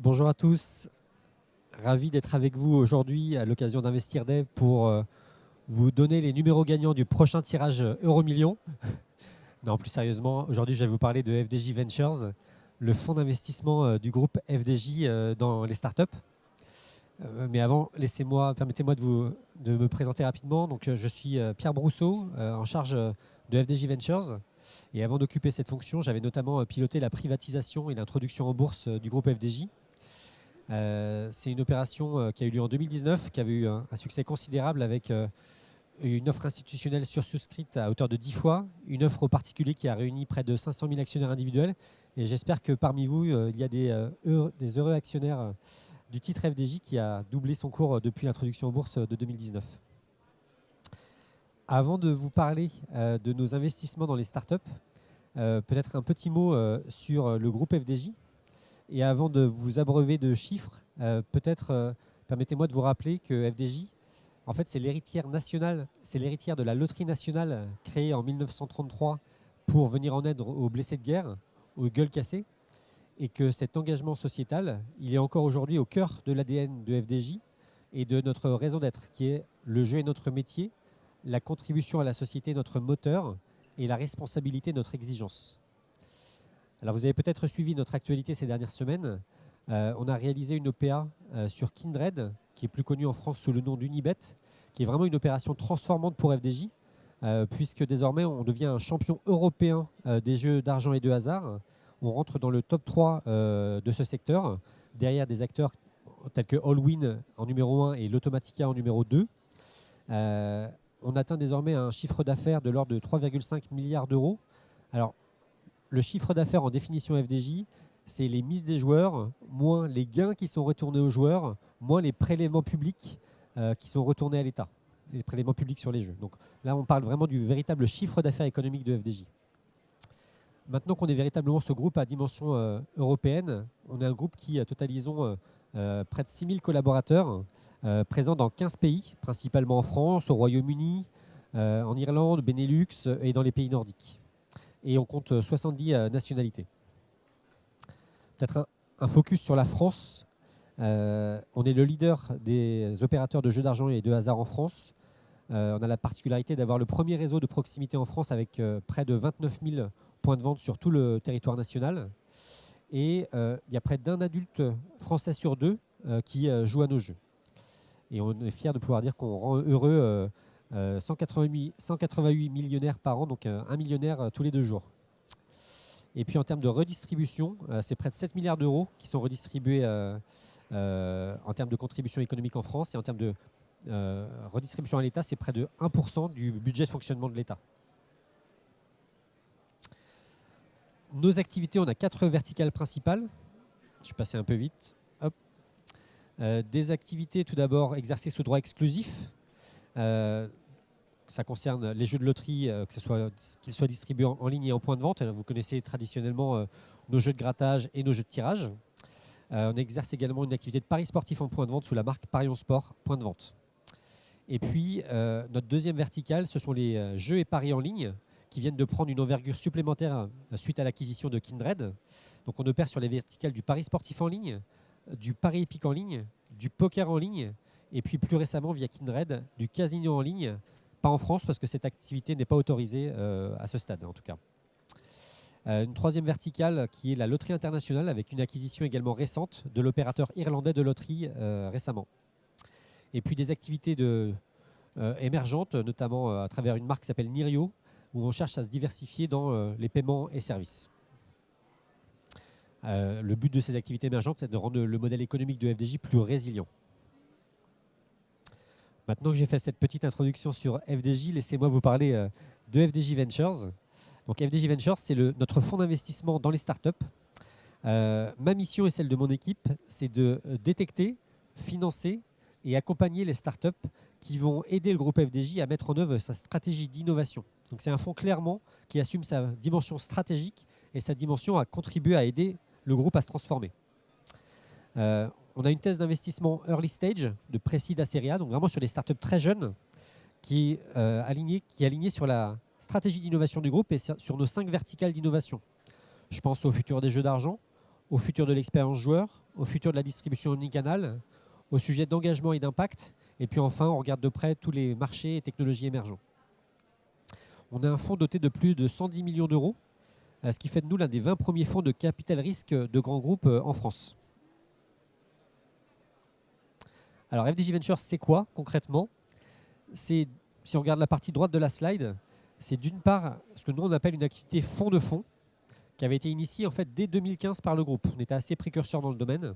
Bonjour à tous, ravi d'être avec vous aujourd'hui à l'occasion d'Investir Dev pour vous donner les numéros gagnants du prochain tirage Euromillion. Non, plus sérieusement, aujourd'hui je vais vous parler de FDJ Ventures, le fonds d'investissement du groupe FDJ dans les startups. Mais avant, permettez-moi de me présenter rapidement. Donc, je suis Pierre Brousseau, en charge de FDJ Ventures. Et avant d'occuper cette fonction, j'avais notamment piloté la privatisation et l'introduction en bourse du groupe FDJ. C'est une opération qui a eu lieu en 2019, qui avait eu un succès considérable avec une offre institutionnelle sursouscrite à hauteur de 10 fois, une offre aux particuliers qui a réuni près de 500 000 actionnaires individuels. Et j'espère que parmi vous, il y a des heureux actionnaires du titre FDJ qui a doublé son cours depuis l'introduction en bourse de 2019. Avant de vous parler de nos investissements dans les startups, peut-être un petit mot sur le groupe FDJ. Et avant de vous abreuver de chiffres, permettez-moi de vous rappeler que FDJ, en fait, c'est l'héritière nationale, c'est l'héritière de la loterie nationale créée en 1933 pour venir en aide aux blessés de guerre, aux gueules cassées, et que cet engagement sociétal, il est encore aujourd'hui au cœur de l'ADN de FDJ et de notre raison d'être, qui est le jeu est notre métier, la contribution à la société notre moteur et la responsabilité notre exigence. Alors vous avez peut-être suivi notre actualité ces dernières semaines. On a réalisé une OPA sur Kindred, qui est plus connue en France sous le nom d'Unibet, qui est vraiment une opération transformante pour FDJ, puisque désormais on devient un champion européen des jeux d'argent et de hasard. On rentre dans le top 3 de ce secteur, derrière des acteurs tels que Allwyn en numéro 1 et l'Automatica en numéro 2. On atteint désormais un chiffre d'affaires de l'ordre de 3,5 milliards d'euros. Alors, le chiffre d'affaires en définition FDJ, c'est les mises des joueurs, moins les gains qui sont retournés aux joueurs, moins les prélèvements publics qui sont retournés à l'État, les prélèvements publics sur les jeux. Donc là, on parle vraiment du véritable chiffre d'affaires économique de FDJ. Maintenant qu'on est véritablement ce groupe à dimension européenne, on est un groupe qui totalisons près de 6000 collaborateurs présents dans 15 pays, principalement en France, au Royaume-Uni, en Irlande, Benelux et dans les pays nordiques. Et on compte 70 nationalités. Peut-être un focus sur la France. On est le leader des opérateurs de jeux d'argent et de hasard en France. On a la particularité d'avoir le premier réseau de proximité en France avec près de 29 000 points de vente sur tout le territoire national. Et il y a près d'un adulte français sur deux qui joue à nos jeux. Et on est fiers de pouvoir dire qu'on rend heureux 188 millionnaires par an, donc 1 millionnaire tous les 2 jours. Et puis en termes de redistribution, c'est près de 7 milliards d'euros qui sont redistribués en termes de contribution économique en France. Et en termes de redistribution à l'État, c'est près de 1% du budget de fonctionnement de l'État. Nos activités, on a 4 verticales principales. Je vais passer un peu vite. Hop. Des activités, tout d'abord, exercées sous droit exclusif. Ça concerne les jeux de loterie, qu'ils soient distribués en ligne et en point de vente. Vous connaissez traditionnellement nos jeux de grattage et nos jeux de tirage. On exerce également une activité de paris sportif en point de vente sous la marque Parion Sport, point de vente. Et puis, notre deuxième verticale, ce sont les jeux et paris en ligne qui viennent de prendre une envergure supplémentaire suite à l'acquisition de Kindred. Donc, on opère sur les verticales du pari sportif en ligne, du pari épique en ligne, du poker en ligne, et puis plus récemment, via Kindred, du casino en ligne, pas en France parce que cette activité n'est pas autorisée à ce stade en tout cas. Une troisième verticale qui est la loterie internationale avec une acquisition également récente de l'opérateur irlandais de loterie récemment. Et puis des activités émergentes, notamment à travers une marque qui s'appelle Nirio, où on cherche à se diversifier dans les paiements et services. Le but de ces activités émergentes, c'est de rendre le modèle économique de FDJ plus résilient. Maintenant que j'ai fait cette petite introduction sur FDJ, laissez-moi vous parler de FDJ Ventures. Donc FDJ Ventures, c'est notre fonds d'investissement dans les startups. Ma mission et celle de mon équipe, c'est de détecter, financer et accompagner les startups qui vont aider le groupe FDJ à mettre en œuvre sa stratégie d'innovation. Donc c'est un fonds clairement qui assume sa dimension stratégique et sa dimension à contribuer à aider le groupe à se transformer. On a une thèse d'investissement early stage de Précide Aceria, donc vraiment sur des startups très jeunes, qui est alignée sur la stratégie d'innovation du groupe et sur nos 5 verticales d'innovation. Je pense au futur des jeux d'argent, au futur de l'expérience joueur, au futur de la distribution omnicanal, au sujet d'engagement et d'impact. Et puis enfin, on regarde de près tous les marchés et technologies émergents. On a un fonds doté de plus de 110 millions d'euros, ce qui fait de nous l'un des 20 premiers fonds de capital risque de grands groupes en France. Alors FDJ Ventures, c'est quoi concrètement? Si on regarde la partie droite de la slide, c'est d'une part ce que nous on appelle une activité fonds de fonds, qui avait été initiée en fait dès 2015 par le groupe. On était assez précurseur dans le domaine.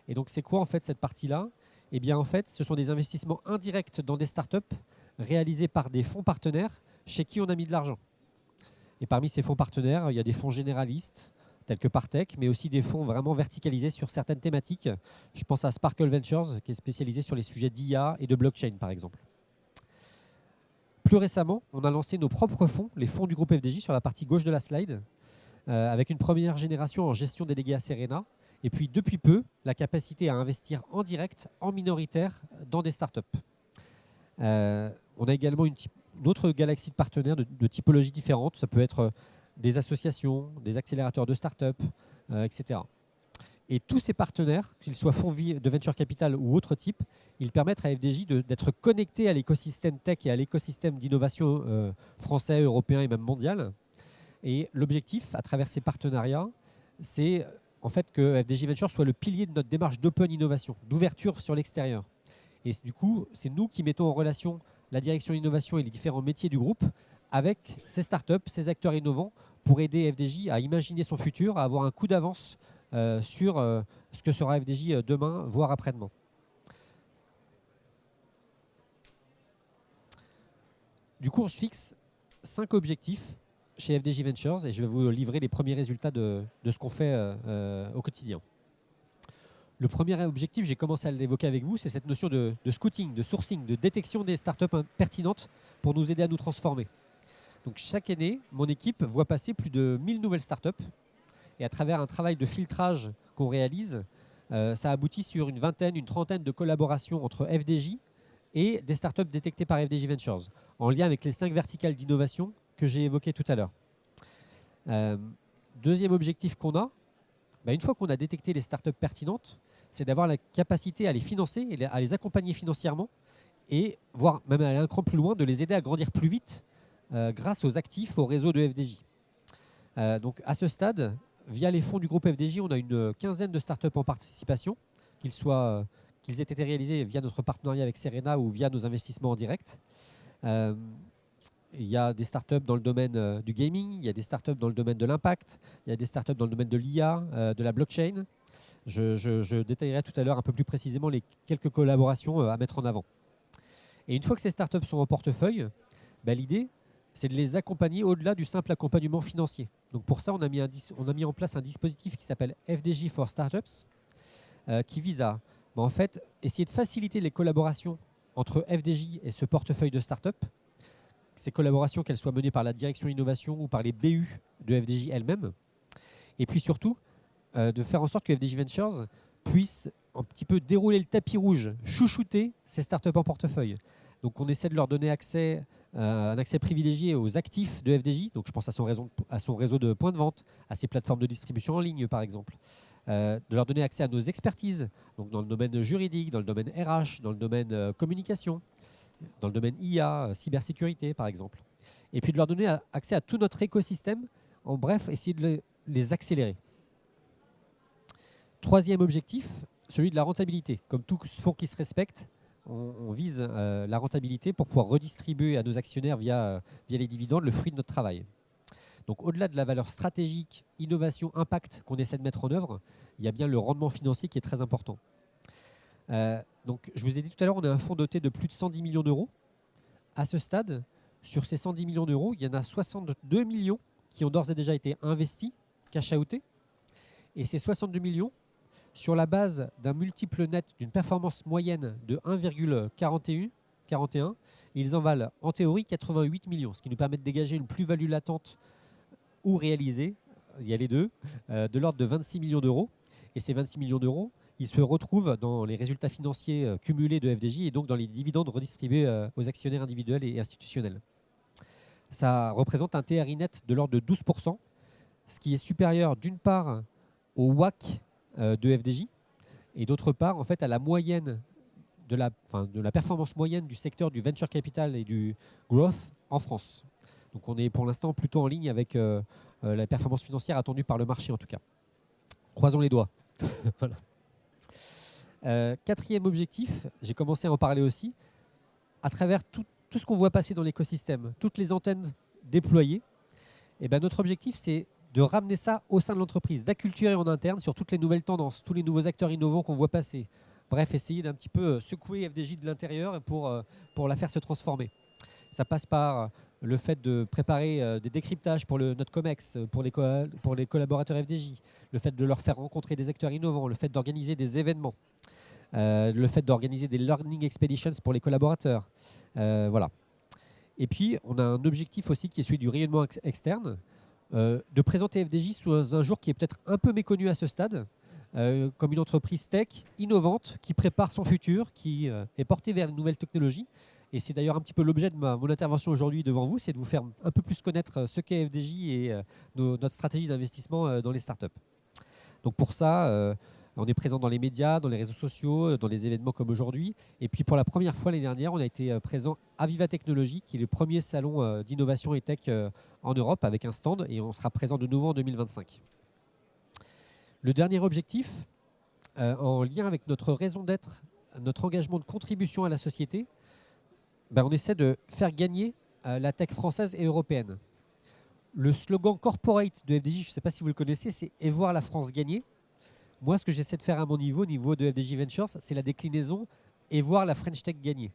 Et donc c'est quoi en fait cette partie-là? Eh bien en fait, ce sont des investissements indirects dans des startups réalisés par des fonds partenaires chez qui on a mis de l'argent. Et parmi ces fonds partenaires, il y a des fonds généralistes tels que Partech, mais aussi des fonds vraiment verticalisés sur certaines thématiques. Je pense à Sparkle Ventures, qui est spécialisé sur les sujets d'IA et de blockchain, par exemple. Plus récemment, on a lancé nos propres fonds, les fonds du groupe FDJ, sur la partie gauche de la slide, avec une première génération en gestion déléguée à Serena, et puis depuis peu, la capacité à investir en direct, en minoritaire, dans des startups. On a également une autre galaxie de partenaires de typologies différentes. Ça peut être des associations, des accélérateurs de startups, etc. Et tous ces partenaires, qu'ils soient fonds de venture capital ou autre type, ils permettent à FDJ d'être connectés à l'écosystème tech et à l'écosystème d'innovation français, européen et même mondial. Et l'objectif, à travers ces partenariats, c'est en fait que FDJ Ventures soit le pilier de notre démarche d'open innovation, d'ouverture sur l'extérieur. Et du coup, c'est nous qui mettons en relation la direction innovation et les différents métiers du groupe avec ces startups, ces acteurs innovants, pour aider FDJ à imaginer son futur, à avoir un coup d'avance sur ce que sera FDJ demain, voire après-demain. Du coup, on se fixe 5 objectifs chez FDJ Ventures et je vais vous livrer les premiers résultats de ce qu'on fait au quotidien. Le premier objectif, j'ai commencé à l'évoquer avec vous, c'est cette notion de scouting, de sourcing, de détection des startups pertinentes pour nous aider à nous transformer. Donc chaque année, mon équipe voit passer plus de 1000 nouvelles startups et à travers un travail de filtrage qu'on réalise, ça aboutit sur une vingtaine, une trentaine de collaborations entre FDJ et des startups détectées par FDJ Ventures, en lien avec les 5 verticales d'innovation que j'ai évoquées tout à l'heure. Deuxième objectif qu'on a, une fois qu'on a détecté les startups pertinentes, c'est d'avoir la capacité à les financer et à les accompagner financièrement et voire même aller un cran plus loin, de les aider à grandir plus vite grâce aux actifs, au réseau de FDJ. Donc à ce stade, via les fonds du groupe FDJ, on a une quinzaine de startups en participation, qu'ils aient été réalisés via notre partenariat avec Serena ou via nos investissements en direct. Il y a des startups dans le domaine du gaming, il y a des startups dans le domaine de l'impact, il y a des startups dans le domaine de l'IA, de la blockchain. Je détaillerai tout à l'heure un peu plus précisément les quelques collaborations à mettre en avant. Et une fois que ces startups sont en portefeuille, l'idée, c'est de les accompagner au-delà du simple accompagnement financier. Donc pour ça, on a mis en place un dispositif qui s'appelle FDJ for Startups, qui vise à en fait, essayer de faciliter les collaborations entre FDJ et ce portefeuille de startups. Ces collaborations, qu'elles soient menées par la direction innovation ou par les BU de FDJ elles-mêmes. Et puis surtout, de faire en sorte que FDJ Ventures puisse un petit peu dérouler le tapis rouge, chouchouter ces startups en portefeuille. Donc on essaie de leur donner accès, un accès privilégié aux actifs de FDJ. Donc je pense à son réseau de points de vente, à ses plateformes de distribution en ligne par exemple. De leur donner accès à nos expertises, donc dans le domaine juridique, dans le domaine RH, dans le domaine communication, dans le domaine IA, cybersécurité par exemple. Et puis de leur donner accès à tout notre écosystème, en bref, essayer de les accélérer. Troisième objectif, celui de la rentabilité. Comme tout fonds qui se respecte, on vise la rentabilité pour pouvoir redistribuer à nos actionnaires via les dividendes le fruit de notre travail. Donc au-delà de la valeur stratégique, innovation, impact qu'on essaie de mettre en œuvre, il y a bien le rendement financier qui est très important. Donc je vous ai dit tout à l'heure, on a un fonds doté de plus de 110 millions d'euros. À ce stade, sur ces 110 millions d'euros, il y en a 62 millions qui ont d'ores et déjà été investis, cash-outés. Et ces 62 millions, sur la base d'un multiple net d'une performance moyenne de 1,41, ils en valent en théorie 88 millions, ce qui nous permet de dégager une plus-value latente ou réalisée, il y a les deux, de l'ordre de 26 millions d'euros. Et ces 26 millions d'euros, ils se retrouvent dans les résultats financiers cumulés de FDJ et donc dans les dividendes redistribués aux actionnaires individuels et institutionnels. Ça représente un TRI net de l'ordre de 12%, ce qui est supérieur d'une part au WACC de FDJ, et d'autre part, en fait, à la moyenne de la performance moyenne du secteur du venture capital et du growth en France. Donc on est pour l'instant plutôt en ligne avec la performance financière attendue par le marché en tout cas. Croisons les doigts. Voilà. Quatrième objectif, j'ai commencé à en parler aussi, à travers tout ce qu'on voit passer dans l'écosystème, toutes les antennes déployées, et ben notre objectif c'est de ramener ça au sein de l'entreprise, d'acculturer en interne sur toutes les nouvelles tendances, tous les nouveaux acteurs innovants qu'on voit passer. Bref, essayer d'un petit peu secouer FDJ de l'intérieur pour la faire se transformer. Ça passe par le fait de préparer des décryptages pour notre COMEX, pour les collaborateurs FDJ, le fait de leur faire rencontrer des acteurs innovants, le fait d'organiser des événements, le fait d'organiser des learning expeditions pour les collaborateurs. Voilà. Et puis, on a un objectif aussi qui est celui du rayonnement externe, de présenter FDJ sous un jour qui est peut-être un peu méconnu à ce stade, comme une entreprise tech innovante qui prépare son futur, qui est portée vers les nouvelles technologies. Et c'est d'ailleurs un petit peu l'objet de mon intervention aujourd'hui devant vous, c'est de vous faire un peu plus connaître ce qu'est FDJ et notre stratégie d'investissement dans les startups. Donc pour ça, on est présent dans les médias, dans les réseaux sociaux, dans les événements comme aujourd'hui. Et puis pour la première fois l'année dernière, on a été présent à Viva Technologies, qui est le premier salon d'innovation et tech en Europe, avec un stand, et on sera présent de nouveau en 2025. Le dernier objectif, en lien avec notre raison d'être, notre engagement de contribution à la société, on essaie de faire gagner la tech française et européenne. Le slogan corporate de FDJ, je ne sais pas si vous le connaissez, c'est « Et voir la France gagner ». Moi, ce que j'essaie de faire à mon niveau, au niveau de FDJ Ventures, c'est la déclinaison « Et voir la French Tech gagner ».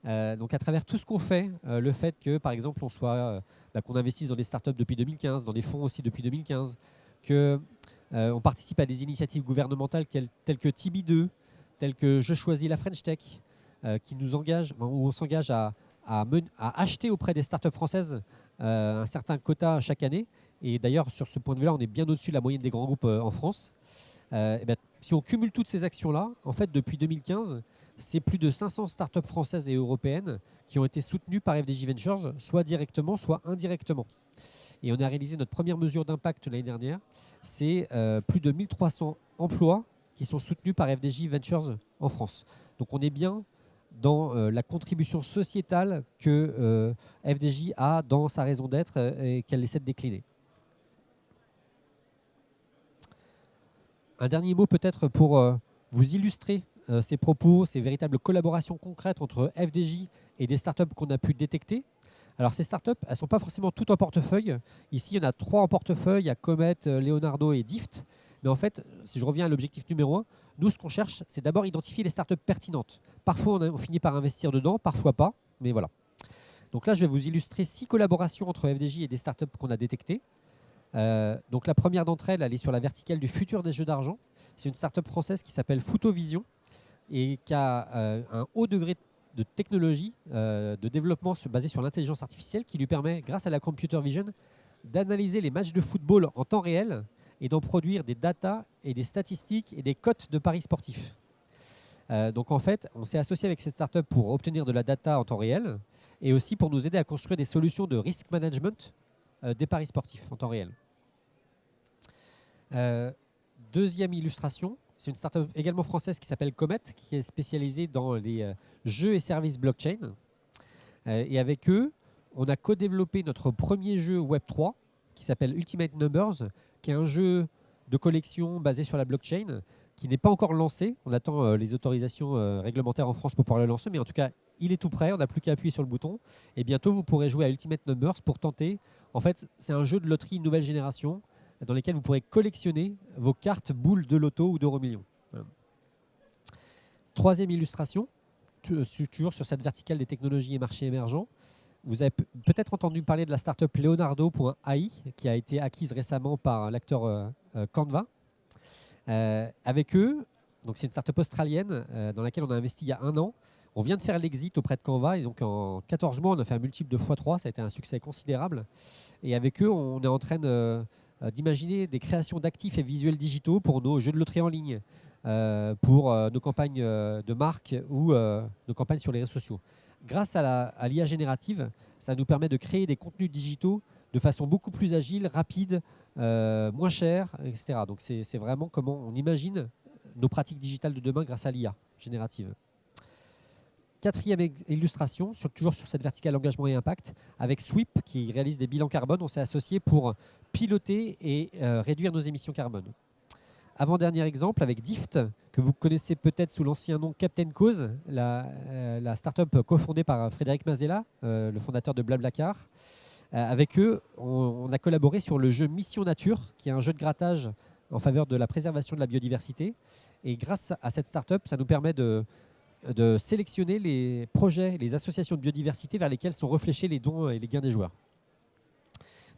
Donc à travers tout ce qu'on fait, le fait que, par exemple, qu'on investisse dans des startups depuis 2015, dans des fonds aussi depuis 2015, qu'on participe à des initiatives gouvernementales telles que Tibi2, telles que Je choisis la French Tech, qui nous engage, où on s'engage à acheter auprès des startups françaises un certain quota chaque année. Et d'ailleurs, sur ce point de vue-là, on est bien au-dessus de la moyenne des grands groupes en France. Si on cumule toutes ces actions-là, en fait, depuis 2015, c'est plus de 500 startups françaises et européennes qui ont été soutenues par FDJ Ventures, soit directement, soit indirectement. Et on a réalisé notre première mesure d'impact l'année dernière. C'est plus de 1300 emplois qui sont soutenus par FDJ Ventures en France. Donc on est bien dans la contribution sociétale que FDJ a dans sa raison d'être et qu'elle essaie de décliner. Un dernier mot peut-être pour vous illustrer ces propos, ces véritables collaborations concrètes entre FDJ et des startups qu'on a pu détecter. Alors ces startups, elles ne sont pas forcément toutes en portefeuille. Ici, il y en a 3 en portefeuille, il y a Comet, Leonardo et Dift. Mais en fait, si je reviens à l'objectif numéro 1, nous, ce qu'on cherche, c'est d'abord identifier les startups pertinentes. Parfois, on finit par investir dedans, parfois pas, mais voilà. Donc là, je vais vous illustrer 6 collaborations entre FDJ et des startups qu'on a détectées. Donc la première d'entre elles, elle est sur la verticale du futur des jeux d'argent. C'est une startup française qui s'appelle Photovision et qui a un haut degré de technologie, de développement basé sur l'intelligence artificielle qui lui permet, grâce à la computer vision, d'analyser les matchs de football en temps réel et d'en produire des datas et des statistiques et des cotes de paris sportifs. Donc en fait, on s'est associé avec cette startup pour obtenir de la data en temps réel et aussi pour nous aider à construire des solutions de risk management des paris sportifs en temps réel. Deuxième illustration, c'est une startup également française qui s'appelle Comet, qui est spécialisée dans les jeux et services blockchain. Et avec eux, on a co-développé notre premier jeu Web3 qui s'appelle Ultimate Numbers, qui est un jeu de collection basé sur la blockchain qui n'est pas encore lancé. On attend les autorisations réglementaires en France pour pouvoir le lancer, mais en tout cas, il est tout prêt. On n'a plus qu'à appuyer sur le bouton. Et bientôt, vous pourrez jouer à Ultimate Numbers pour tenter. En fait, c'est un jeu de loterie nouvelle génération dans lequel vous pourrez collectionner vos cartes boules de loto ou d'euro-million. Troisième illustration, toujours sur cette verticale des technologies et marchés émergents. Vous avez peut-être entendu parler de la startup Leonardo.ai qui a été acquise récemment par l'acteur Canva. Avec eux, donc c'est une startup australienne dans laquelle on a investi il y a 1 an. On vient de faire l'exit auprès de Canva et donc en 14 mois, on a fait un multiple de x3. Ça a été un succès considérable. Et avec eux, on est en train d'imaginer des créations d'actifs et visuels digitaux pour nos jeux de loterie en ligne, pour nos campagnes de marque ou nos campagnes sur les réseaux sociaux. Grâce à l'IA générative, ça nous permet de créer des contenus digitaux de façon beaucoup plus agile, rapide, moins chère, etc. Donc c'est vraiment comment on imagine nos pratiques digitales de demain grâce à l'IA générative. Quatrième illustration, toujours sur cette verticale engagement et impact, avec Sweep qui réalise des bilans carbone. On s'est associé pour piloter et réduire nos émissions carbone. Avant-dernier exemple avec Dift, que vous connaissez peut-être sous l'ancien nom Captain Cause, la start-up cofondée par Frédéric Mazella, le fondateur de Blablacar. Avec eux, on a collaboré sur le jeu Mission Nature, qui est un jeu de grattage en faveur de la préservation de la biodiversité. Et grâce à cette start-up, ça nous permet de sélectionner les projets, les associations de biodiversité vers lesquelles sont réfléchis les dons et les gains des joueurs.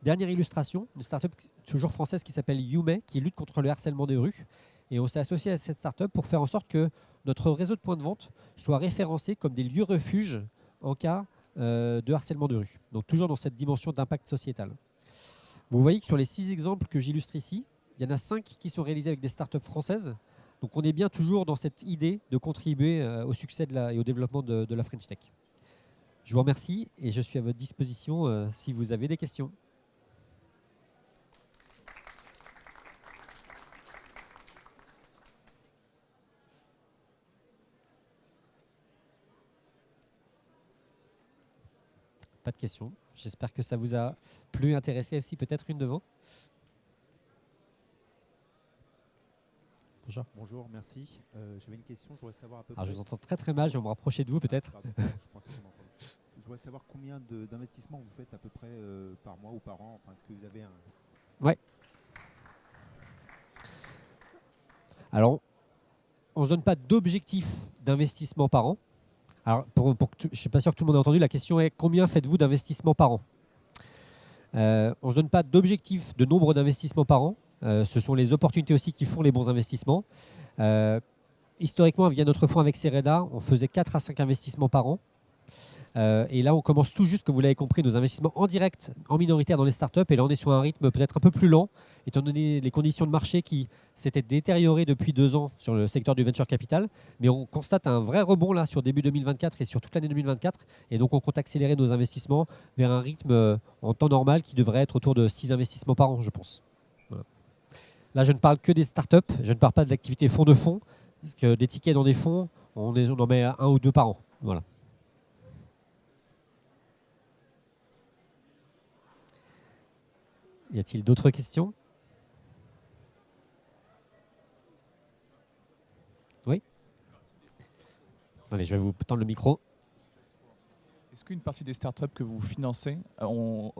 Dernière illustration, une start-up toujours française qui s'appelle YouMay, qui lutte contre le harcèlement des rues. Et on s'est associé à cette start-up pour faire en sorte que notre réseau de points de vente soit référencé comme des lieux refuges en cas de harcèlement de rue. Donc toujours dans cette dimension d'impact sociétal. Vous voyez que sur les 6 exemples que j'illustre ici, il y en a 5 qui sont réalisés avec des start-up françaises. Donc on est bien toujours dans cette idée de contribuer au succès et au développement de la French Tech. Je vous remercie et je suis à votre disposition si vous avez des questions. Pas de questions. J'espère que ça vous a plu, intéressé. Si peut-être une devant. Bonjour. Bonjour, merci. J'avais une question, je voudrais savoir à peu Alors, près... je vous entends très très mal, je vais me rapprocher de vous peut-être. Je voudrais savoir combien d'investissements vous faites à peu près par mois ou par an. Enfin, est-ce que vous avez un... Ouais. Alors, on ne se donne pas d'objectif d'investissement par an. Alors, je ne suis pas sûr que tout le monde ait entendu, la question est combien faites-vous d'investissements par an? On ne se donne pas d'objectif de nombre d'investissements par an. Ce sont les opportunités aussi qui font les bons investissements. Historiquement, via notre fonds avec Cereda, on faisait 4 à 5 investissements par an. Et là, on commence tout juste, comme vous l'avez compris, nos investissements en direct, en minoritaire dans les startups. Et là, on est sur un rythme peut-être un peu plus lent, étant donné les conditions de marché qui s'étaient détériorées depuis 2 ans sur le secteur du venture capital. Mais on constate un vrai rebond là sur début 2024 et sur toute l'année 2024. Et donc, on compte accélérer nos investissements vers un rythme en temps normal qui devrait être autour de 6 investissements par an, je pense. Voilà. Là, je ne parle que des startups. Je ne parle pas de l'activité fonds de fonds. Parce que des tickets dans des fonds, on en met 1 ou 2 par an. Voilà. Y a-t-il d'autres questions? Oui. Allez, je vais vous tendre le micro. Est-ce qu'une partie des startups que vous financez ont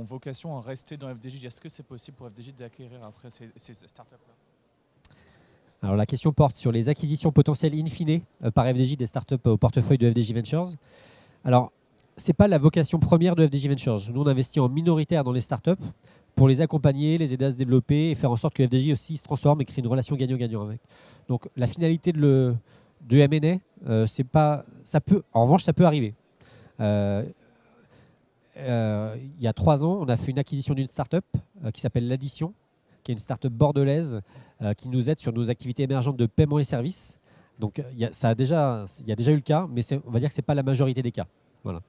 vocation à rester dans FDJ? Est-ce que c'est possible pour FDJ d'acquérir après ces startups-là? Alors la question porte sur les acquisitions potentielles in fine par FDJ des startups au portefeuille de FDJ Ventures. Alors, ce n'est pas la vocation première de FDJ Ventures. Nous, on investit en minoritaire dans les startups pour les accompagner, les aider à se développer et faire en sorte que FDJ aussi se transforme et crée une relation gagnant-gagnant avec. Donc la finalité de M&A, c'est pas, ça peut, en revanche, ça peut arriver. Il y a 3 ans, on a fait une acquisition d'une startup qui s'appelle l'Addition, qui est une startup bordelaise qui nous aide sur nos activités émergentes de paiement et services. Donc il y a déjà eu le cas, mais on va dire que ce n'est pas la majorité des cas. Voilà.